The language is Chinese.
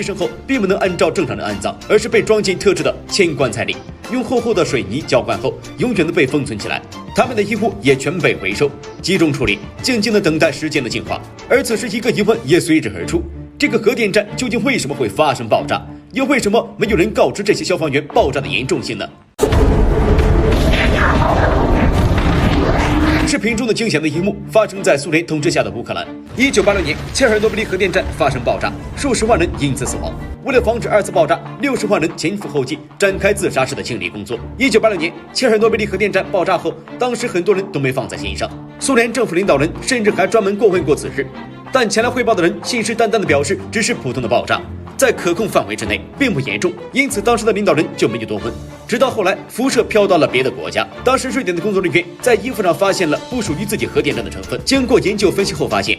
牺牲后并不能按照正常的安葬，而是被装进特制的铅棺材里，用厚厚的水泥浇灌后，永远的被封存起来。他们的衣物也全被回收，集中处理，静静的等待时间的净化。而此时，一个疑问也随之而出：这个核电站究竟为什么会发生爆炸？又为什么没有人告知这些消防员爆炸的严重性呢？视频中的惊险的一幕发生在苏联统治下的乌克兰。1986年，切尔诺贝利核电站发生爆炸，数十万人因此死亡。为了防止二次爆炸，60万人前赴后继展开自杀式的清理工作。1986年，切尔诺贝利核电站爆炸后，当时很多人都没放在心上，苏联政府领导人甚至还专门过问过此事。但前来汇报的人信誓旦旦地表示，只是普通的爆炸，在可控范围之内，并不严重，因此当时的领导人就没有多问。直到后来，辐射飘到了别的国家，当时瑞典的工作人员在衣服上发现了不属于自己核电站的成分，经过研究分析后发现，